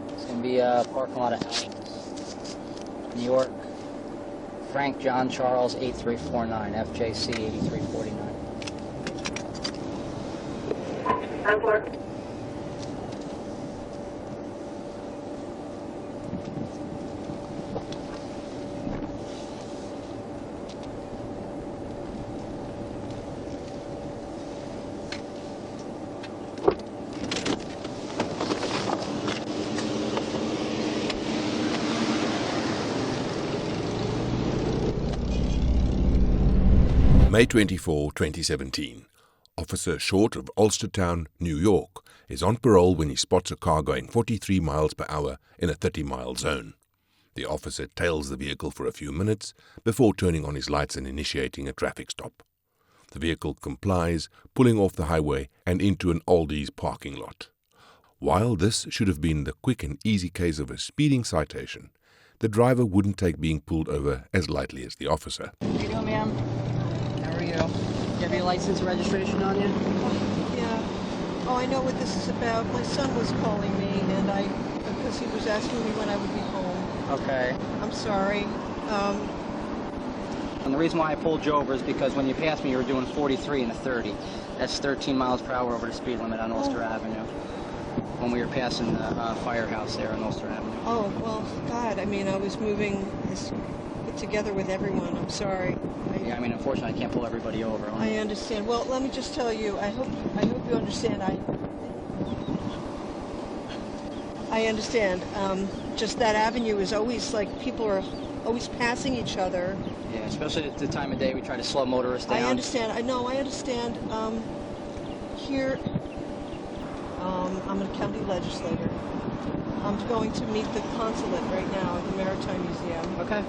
It's going to be a parking lot of houses. New York, Frank John Charles 8349, FJC 8349. I'm for. May 24, 2017. Officer Short of Ulstertown, New York, is on parole when he spots a car going 43 miles per hour in a 30-mile zone. The officer tails the vehicle for a few minutes before turning on his lights and initiating a traffic stop. The vehicle complies, pulling off the highway and into an Aldi's parking lot. While this should have been the quick and easy case of a speeding citation, the driver wouldn't take being pulled over as lightly as the officer. How you doing, ma'am? How are you? Do you have your license and registration on you? Yeah. Oh, I know what this is about. My son was calling me, and because he was asking me when I would be home. Okay. I'm sorry. And the reason why I pulled you over is because when you passed me, you were doing 43 and a 30. That's 13 miles per hour over the speed limit on Ulster Avenue. When we were passing the firehouse there on Ulster Avenue. Oh, well, God, I mean, I was moving this together with everyone. I'm sorry. Yeah, I mean, unfortunately, I can't pull everybody over. I understand. Well, let me just tell you, I hope you understand. I understand. Just that avenue is always like people are always passing each other. Yeah, especially at the time of day we try to slow motorists down. I understand. I understand. Here, I'm a county legislator. I'm going to meet the consulate right now at the Maritime Museum. Okay.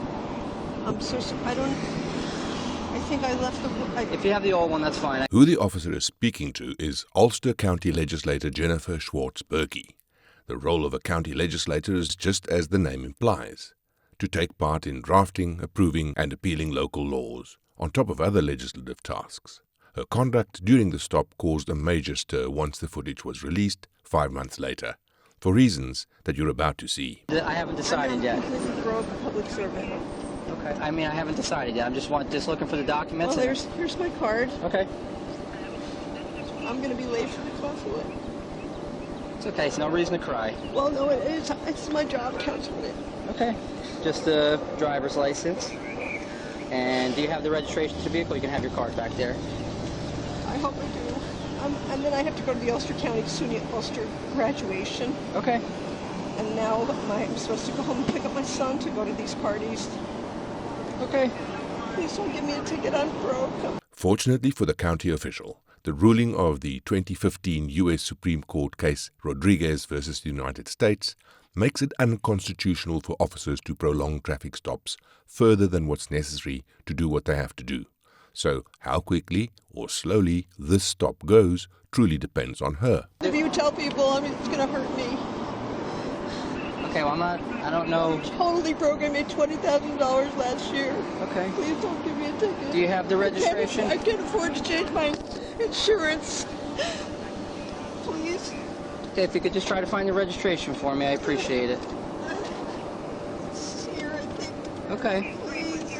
I'm so I think I left the... If you have the old one, that's fine. Who the officer is speaking to is Ulster County Legislator Jennifer Schwartz-Berkey. The role of a county legislator is just as the name implies, to take part in drafting, approving and appealing local laws, on top of other legislative tasks. Her conduct during the stop caused a major stir once the footage was released 5 months later, for reasons that you're about to see. I haven't decided yet. I'm a completely broke public servant. Okay. I mean, I haven't decided yet. I'm just looking for the documents. Well, here's my card. Okay. I'm going to be late for the consulate. It's okay. It's no reason to cry. Well, no, it's my job counting it. Okay. Just the driver's license. And do you have the registration to the vehicle? You can have your card back there. I hope I do. And then I have to go to the Ulster County SUNY Ulster graduation. Okay. And now I'm supposed to go home and pick up my son to go to these parties. Okay. Please don't give me a ticket. I'm broke. Fortunately for the county official, the ruling of the 2015 U.S. Supreme Court case Rodriguez versus the United States makes it unconstitutional for officers to prolong traffic stops further than what's necessary to do what they have to do. So how quickly or slowly this stop goes truly depends on her. If you tell people, it's going to hurt me. Okay, well, I don't know. I'm totally broke. I made $20,000 last year. Okay. Please don't give me a ticket. Do you have the registration? I can't afford to change my insurance. Please. Okay, if you could just try to find the registration for me, I appreciate it. It's here, I think. Okay. Please.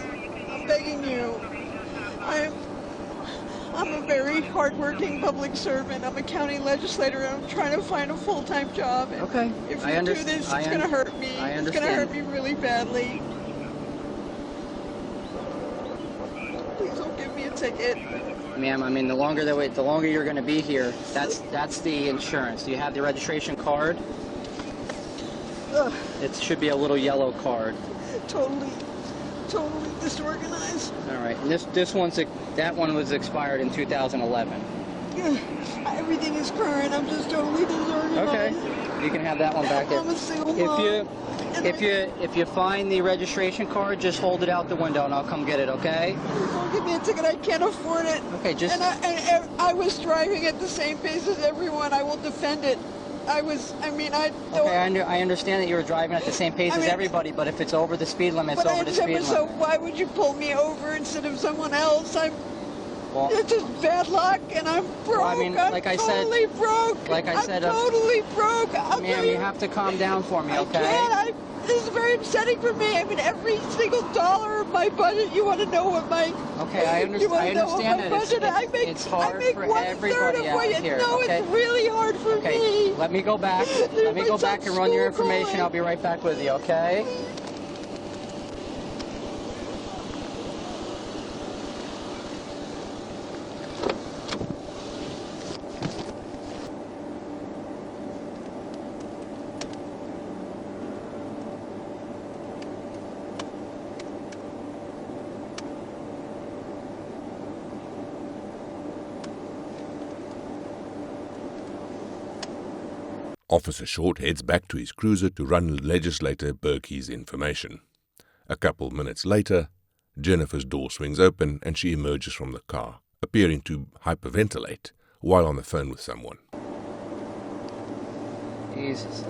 I'm begging you. I'm a very hardworking public servant. I'm a county legislator, and I'm trying to find a full-time job. And okay. If you do this, it's going to hurt me. I understand. It's going to hurt me really badly. Please don't give me a ticket. Ma'am, I mean, the longer you're going to be here, that's the insurance. Do you have the registration card? Ugh. It should be a little yellow card. Totally disorganized. All right, and that one was expired in 2011. Yeah, everything is current. I'm just totally disorganized. Okay, you can have that one back there. I'm a single mom. If you find the registration card, just hold it out the window and I'll come get it. Okay? Please don't give me a ticket. I can't afford it. Okay, just. And I was driving at the same pace as everyone. I will defend it. I understand that you were driving at the same pace as everybody, but if it's over the speed limit, it's over the speed limit. So why would you pull me over instead of someone else? Well, it's just bad luck, and I'm broke. Well, I mean, like I said- totally broke. like I said, I'm totally broke. ma'am, you have to calm down for me, I okay? can't. This is very upsetting for me. I mean, every single dollar of my budget. You want to know what my? Okay, I You want to know what understand my that budget? it's hard I make for 1/3 everybody of out what you here. know. Okay? It's really hard for Okay, me. let me go back. Let me go back and run your information. I'll be right back with you, okay? Officer Short heads back to his cruiser to run legislator Berkey's information. A couple minutes later, Jennifer's door swings open and she emerges from the car, appearing to hyperventilate while on the phone with someone. Jesus.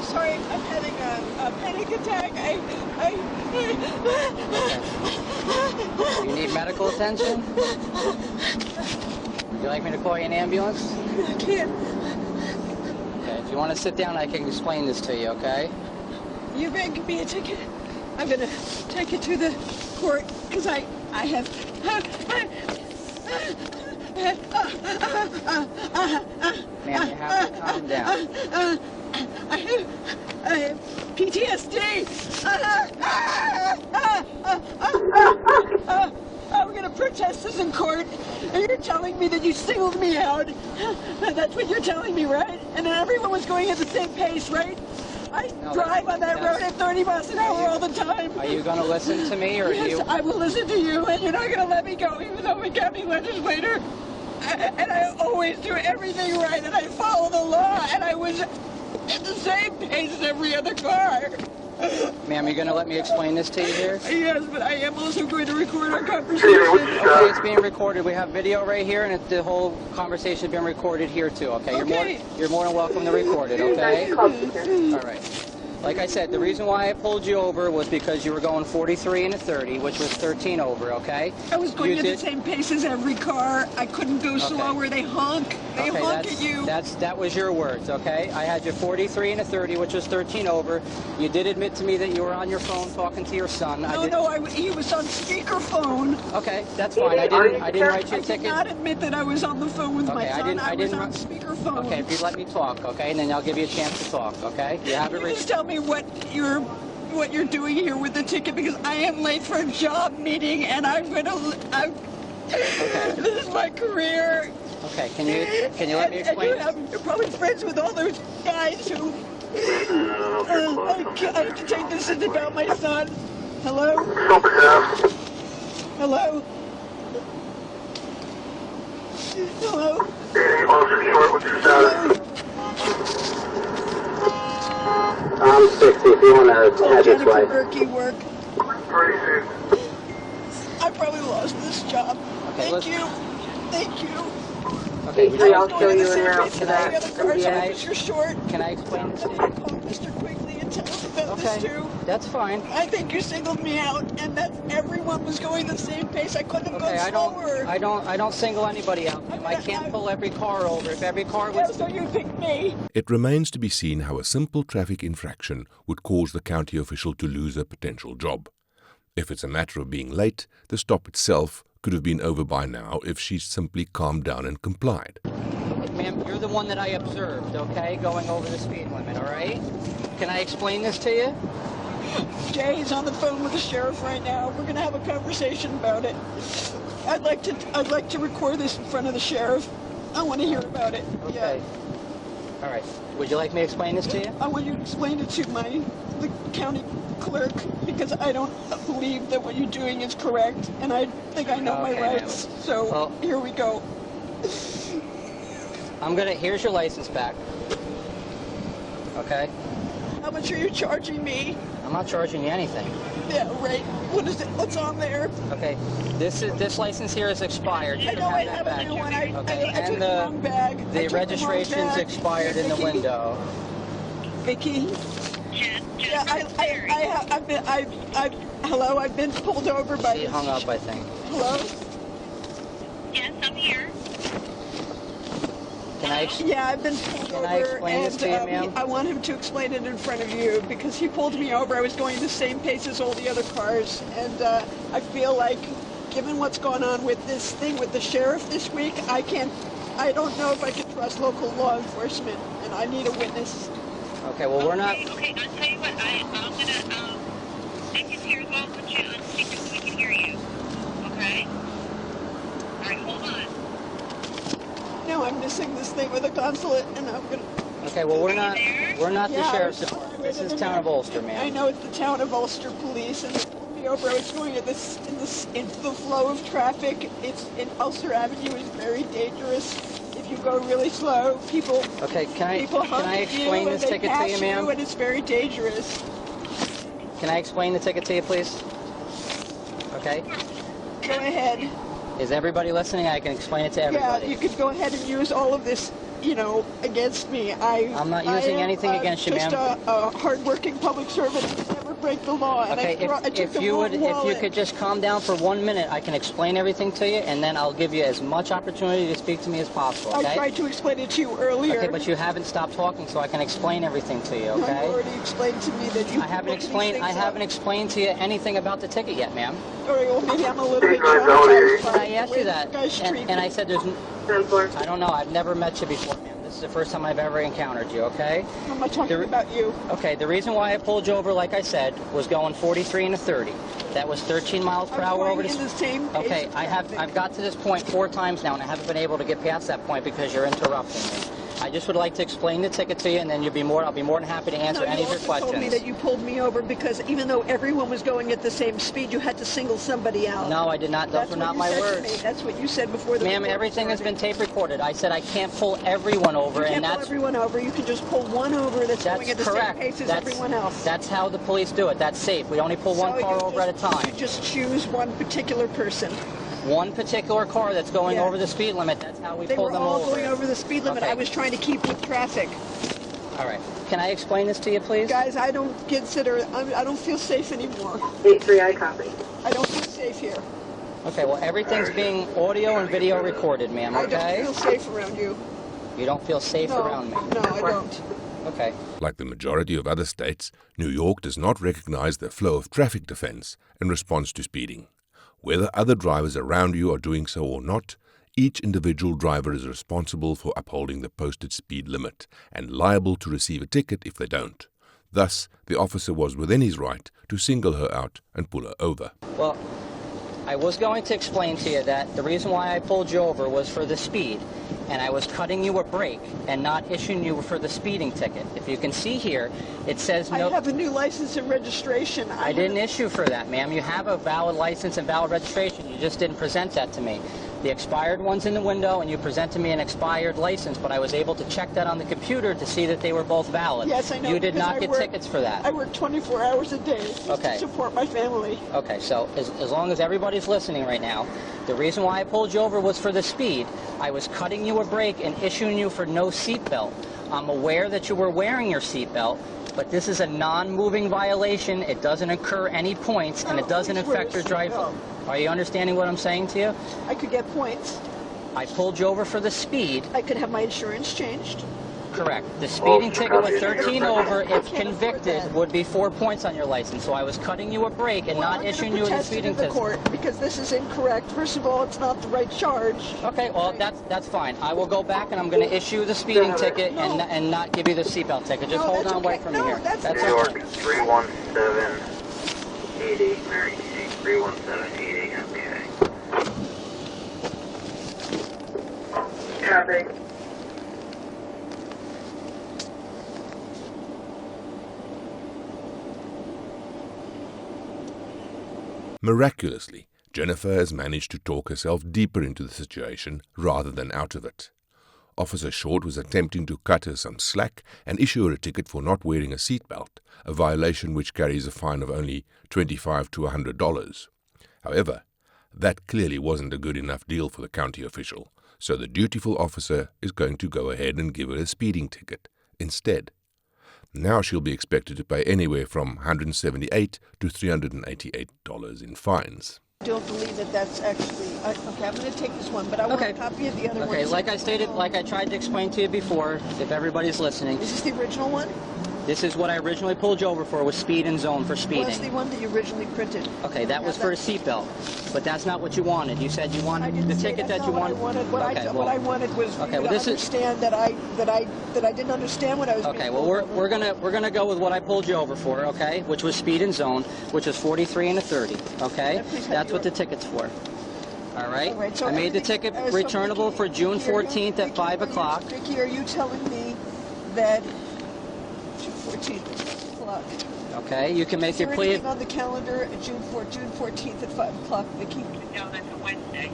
Sorry, I'm having a panic attack. You need medical attention? Would you like me to call you an ambulance? I can't. Okay, if you want to sit down, I can explain this to you, okay? You're going to give me a ticket. I'm going to take it to the court because I have. Ma'am, you have to calm down. I have PTSD. I'm going to protest this in court, and you're telling me that you singled me out. That's what you're telling me, right? And then everyone was going at the same pace, right? I drive on that road at 30 miles an hour all the time. Are you going to listen to me, or do Yes, you... I will listen to you, and you're not going to let me go, even though I'm a county legislator. And I always do everything right, and I follow the law, and I was at the same pace as every other car. Ma'am, you're going to let me explain this to you here? Yes, but I am also going to record our conversation. Okay, it's being recorded. We have video right here, and the whole conversation has been recorded here, too, okay? Okay. You're more than welcome to record it, okay? All right. Like I said, the reason why I pulled you over was because you were going 43 and a 30, which was 13 over, okay? I was going at the same pace as every car. I couldn't go slower. They honk. They honk at you. That was your words, okay? I had you 43 and a 30, which was 13 over. You did admit to me that you were on your phone talking to your son. He was on speakerphone. Okay, that's fine. I didn't write you a I did ticket. not admit that I was on the phone with my son. I was on speakerphone. Okay, if you let me talk, okay, and then I'll give you a chance to talk, okay? You have it. Just tell me what you're doing here with the ticket, because I am late for a job meeting, and okay. This is my career. Okay, can you let me explain? You're probably friends with all those guys who. I have to take this in about my son. Hello? Hello? Hello? Hello? I'm 60 if you want to have your Jennifer flight. Berkey work. I probably lost this job. Okay, Thank you. Thank you. Okay, I'll show you in route to that. You're short. Can I explain this to you? Call Mr. Quigley and tell him about this too. That's fine. I think you singled me out, and that everyone was going the same pace. I couldn't have gone slower. I don't single anybody out. I can't pull every car over. If every car was... So you picked me. It remains to be seen how a simple traffic infraction would cause the county official to lose a potential job. If it's a matter of being late, the stop itself could have been over by now if she simply calmed down and complied. Ma'am, you're the one that I observed, okay, going over the speed limit, all right? Can I explain this to you? Jay's on the phone with the sheriff right now. We're gonna have a conversation about it. I'd like to record this in front of the sheriff. I want to hear about it. Okay. Yeah. All right. Would you like me to explain this to you? I want you to explain it to the county clerk, because I don't believe that what you're doing is correct, and I think I know my rights. So well, here we go. Here's your license back. Okay? How much are you charging me? I'm not charging you anything. Yeah, right. What is it? What's on there? Okay. This license here is expired. You I can know I that have back. a new one. I And took the wrong bag. the registration's expired in the window. Vicky? Yeah, hello, I've been pulled over by She hung up, I think. Hello? Yes, I'm here. Yeah, I've been pulled over. Can I explain this to you, ma'am? I want him to explain it in front of you, because he pulled me over. I was going the same pace as all the other cars, and I feel like, given what's going on with this thing with the sheriff this week, I don't know if I can trust local law enforcement, and I need a witness. Okay, well, we're not... Okay, I'll tell you what, I'm gonna, I can hear as well, put you on speaker so we can hear you. Okay? Alright, hold on. No, I'm missing this thing with the consulate, and I'm gonna... Okay, well, we're not the sheriff's I'm department. sorry, This is town of Ulster, I ma'am. know it's the town of Ulster police, and they pulled me over. I was going in the flow of traffic. Ulster Avenue is very dangerous. If you go really slow, people Can I hug explain you, this and they ticket to pass you, ma'am? and it's very dangerous. Can I explain the ticket to you, please? Okay. Go ahead. Is everybody listening? I can explain it to everybody. Yeah, you could go ahead and use all of this, against me. I'm not using anything against you, ma'am. I'm just a hard-working public servant who never break the law. And Okay, if you could just calm down for 1 minute, I can explain everything to you, and then I'll give you as much opportunity to speak to me as possible, okay? I tried to explain it to you earlier. Okay, but you haven't stopped talking, so I can explain everything to you, okay? You already explained to me that you... I haven't explained to you anything about the ticket yet, ma'am. All right, well, maybe I'm a little bit traumatized by I asked the way you that, you guys treat and me. I said I don't know, I've never met you before, ma'am. This is the first time I've ever encountered you, okay? I'm not talking about you. Okay, the reason why I pulled you over, like I said, was going 43 and a 30. That was 13 miles per hour over the same pace. Okay, I've got to this point 4 times now, and I haven't been able to get past that point because you're interrupting me. I just would like to explain the ticket to you, and then I'll be more than happy to answer any of your questions. You told me that you pulled me over because even though everyone was going at the same speed, you had to single somebody out. No, I did not. Those were not my words. That's what you said before the Ma'am, everything has been tape recorded. I said I can't pull everyone over, and that's... You can't pull everyone over. You can just pull one over that's going at the same pace as everyone else. That's how the police do it. That's safe. We only pull one car over at a time. You just choose one particular person. One particular car that's going over the speed limit, that's how we pull them over. They were all going over the speed limit. Okay. I was trying to keep with traffic. All right. Can I explain this to you, please? Guys, I don't feel safe anymore. 8-3, I copy. I don't feel safe here. Okay, well, everything's being audio and video recorded, ma'am, okay? I don't feel safe around you. You don't feel safe around me? No, I don't. Okay. Like the majority of other states, New York does not recognize the flow of traffic defense in response to speeding. Whether other drivers around you are doing so or not, each individual driver is responsible for upholding the posted speed limit and liable to receive a ticket if they don't. Thus, the officer was within his right to single her out and pull her over. Well, I was going to explain to you that the reason why I pulled you over was for the speed, and I was cutting you a break and not issuing you for the speeding ticket. If you can see here, it says no... I have a new license and registration. I didn't issue for that, ma'am. You have a valid license and valid registration. You just didn't present that to me. The expired one's in the window, and you presented me an expired license, but I was able to check that on the computer to see that they were both valid. Yes, I know. You did not get tickets for that. I work 24 hours a day to support my family. Okay, so as long as everybody's listening right now, the reason why I pulled you over was for the speed. I was cutting you a break and issuing you for no seatbelt. I'm aware that you were wearing your seatbelt, but this is a non-moving violation. It doesn't incur any points, and it doesn't affect your driver. Are you understanding what I'm saying to you? I could get points. I pulled you over for the speed. I could have my insurance changed. correct. The speeding ticket with 13 over, if convicted, would be 4 points on your license. So I was cutting you a break and not issuing you a speeding ticket. Court because this is incorrect. First of all, it's not the right charge. Okay, well that's fine. I will go back and I'm going to issue the speeding ticket and not give you the seatbelt ticket. Just hold on, wait for me here. That's New York 31780, Mary C. 31780. Okay. Copy. Miraculously, Jennifer has managed to talk herself deeper into the situation rather than out of it. Officer Short was attempting to cut her some slack and issue her a ticket for not wearing a seatbelt, a violation which carries a fine of only $25 to $100. However, that clearly wasn't a good enough deal for the county official, so the dutiful officer is going to go ahead and give her a speeding ticket instead. Now she'll be expected to pay anywhere from $178 to $388 in fines. I don't believe that that's actually... okay, I'm going to take this one, but I want a copy of the other one. Okay, like I stated, like I tried to explain to you before, if everybody's listening. Is this the original one? This is what I originally pulled you over for, was speed and zone for speeding. What's the one that you originally printed? Okay, that was for a seatbelt, but that's not what you wanted. You said you wanted the ticket that you wanted. What I wanted was for you to understand that I didn't understand what I was. Okay, well we're gonna go with what I pulled you over for, okay, which was speed and zone, which is 43 and a 30. Okay, that's what the ticket's for. All right. So I made the ticket returnable for June 14th at 5 o'clock. Vicky, are you telling me that? 14th o'clock. Okay, you can make your plea. Is there anything on the calendar at June 14th at 5 o'clock, Vicky? No, that's a Wednesday.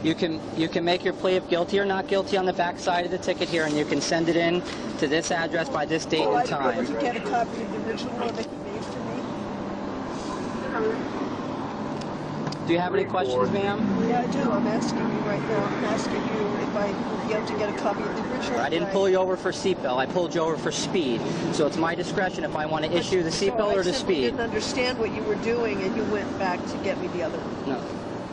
You can make your plea of guilty or not guilty on the back side of the ticket here, and you can send it in to this address by this date and time. Would you get a copy of the original one that you made for me? Do you have any questions, ma'am? Yeah, I do. I'm asking you right now. I'm asking you if I would be able to get a copy of the original. I didn't pull you over for seatbelt. I pulled you over for speed. So it's my discretion if I want to issue the seatbelt or the speed. I didn't understand what you were doing, and you went back to get me the other one. No.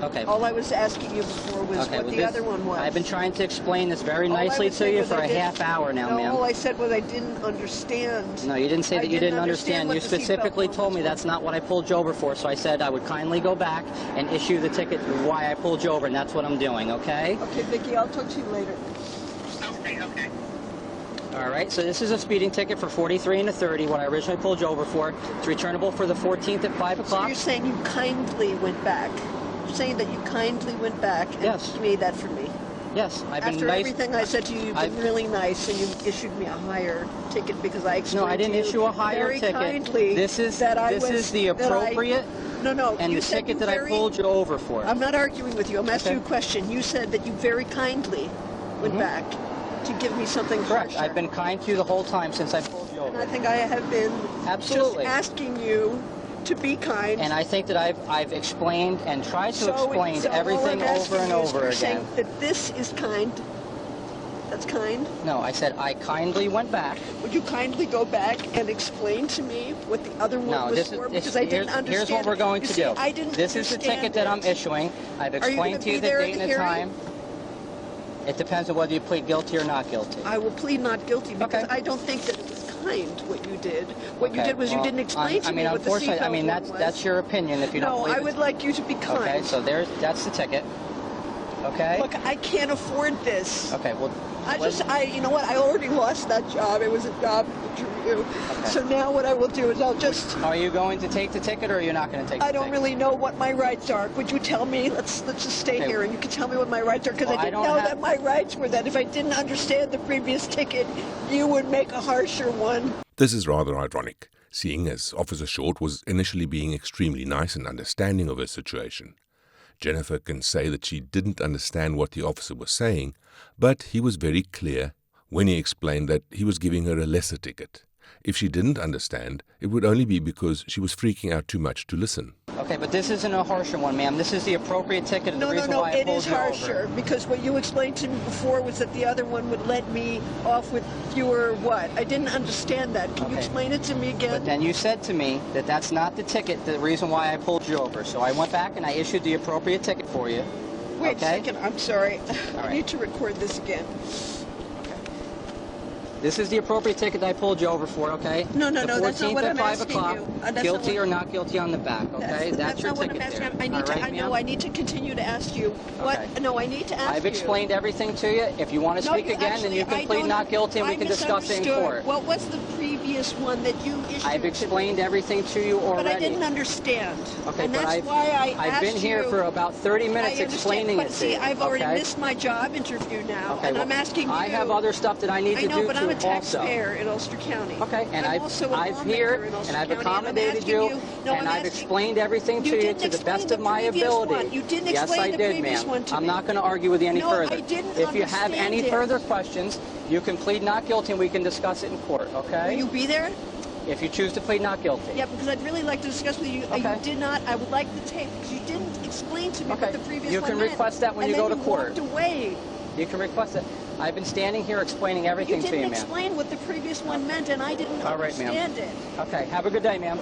Okay. All I was asking you before was what the other one was. I've been trying to explain this very nicely to you for a half hour now, ma'am. All I said was I didn't understand. No, you didn't say that you didn't understand. You specifically told me that's not what I pulled you over for, so I said I would kindly go back and issue the ticket why I pulled you over, and that's what I'm doing, okay? Okay, Vicki, I'll talk to you later. Okay. All right, so this is a speeding ticket for 43 and a 30, what I originally pulled you over for. It's returnable for the 14th at 5 o'clock. So you're saying you kindly went back? You're saying that you kindly went back and made that for me? Yes, I've been nice. After everything I said to you, you've been really nice, and you issued me a higher ticket because I explained No, I didn't issue a higher ticket. Kindly this is the appropriate and the ticket that I pulled you over for. I'm not arguing with you. I'm asking you a question. You said that you very kindly went back to give me something correct. harsher. I've been kind to you the whole time since I pulled you over. And I think I have been just asking you to be kind. And I think that I've explained and tried to explain everything over and over again. Saying that this is kind. That's kind? No, I said I kindly went back. Would you kindly go back and explain to me what the other one was for? Because I didn't understand. Here's what we're going to do. I didn't This is the ticket that I'm issuing. I've explained to you the date and the time. It depends on whether you plead guilty or not guilty. I will plead not guilty because I don't think that it was kind what you did. What you did was you didn't explain to me what the seatbelt was. That's your opinion if you don't believe No, I would like you to be kind. Okay, so that's the ticket. Okay? Look, I can't afford this. Okay, well... you know what, I already lost that job. It was a job interview. Okay. So now what I will do is I'll just... Are you going to take the ticket or are you not going to take the ticket? I don't really know what my rights are. Would you tell me? Let's just stay here and you can tell me what my rights are because I didn't know that my rights were that if I didn't understand the previous ticket, you would make a harsher one. This is rather ironic, seeing as Officer Short was initially being extremely nice and understanding of her situation. Jennifer can say that she didn't understand what the officer was saying, but he was very clear when he explained that he was giving her a lesser ticket. If she didn't understand, it would only be because she was freaking out too much to listen. Okay, but this isn't a harsher one, ma'am. This is the appropriate ticket and the reason why I pulled you over. No, it is harsher because what you explained to me before was that the other one would let me off with fewer what? I didn't understand that. Can you explain it to me again? But then you said to me that that's not the ticket, the reason why I pulled you over. So I went back and I issued the appropriate ticket for you. Wait a second. I'm sorry. I need to record this again. This is the appropriate ticket that I pulled you over for, okay? No, The that's not 14th what at I'm 5 asking o'clock, you. That's guilty not or what- not guilty on the back, okay? That's your not what ticket I'm asking. there. I need All to. right, I know. ma'am? I need to continue to ask you. What? Okay. No, I need to ask you. I've explained everything to you. If you want to No, speak you again, then actually- you can I plead don't- not guilty and we I can discuss it in misunderstood. court. What was the previous one that you issued? I've to explained me? everything to you already. But I didn't understand. Okay, and but that's why I I've asked been here you. for about 30 I minutes understand, explaining but it to see, you. I've already okay? missed my job interview now, Okay, and well, I'm asking you. I have other stuff that I need I to know, do but too I'm a also. taxpayer in Ulster County. Okay, and I'm also a I've lawmaker here in Ulster and I've County, accommodated and you, I'm asking No, and I'm I've asking- explained everything to you didn't to the explain best the of my previous ability. one. You didn't yes, explain I the did, previous ma'am. one to I'm me. not going to argue with you any No, further. I didn't If you have understand any it. further questions, you can plead not guilty and we can discuss it in court. Okay? Will you be there? If you choose to plead not guilty. Yeah, because I'd really like to discuss with you. Okay. You did not. I would like the tape because you didn't explain to me Okay. what the previous You one can meant. request that when and you go then to court. Walked away. You can request it. I've been standing here explaining everything You to you, didn't ma'am. explain what the previous one meant, and I didn't All right, ma'am. understand it. Okay, have a good day, ma'am.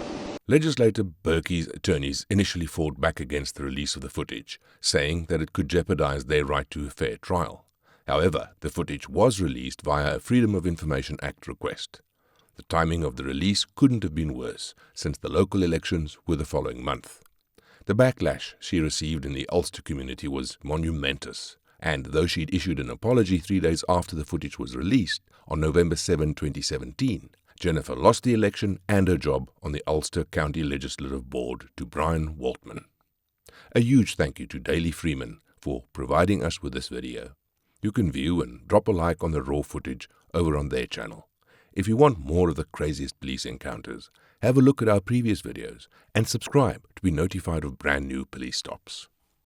Legislator Berkey's attorneys initially fought back against the release of the footage, saying that it could jeopardize their right to a fair trial. However, the footage was released via a Freedom of Information Act request. The timing of the release couldn't have been worse, since the local elections were the following month. The backlash she received in the Ulster community was monumentous, and though she'd issued an apology 3 days after the footage was released, on November 7, 2017, Jennifer lost the election and her job on the Ulster County Legislative Board to Brian Waltman. A huge thank you to Daily Freeman for providing us with this video. You can view and drop a like on the raw footage over on their channel. If you want more of the craziest police encounters, have a look at our previous videos and subscribe to be notified of brand new police stops.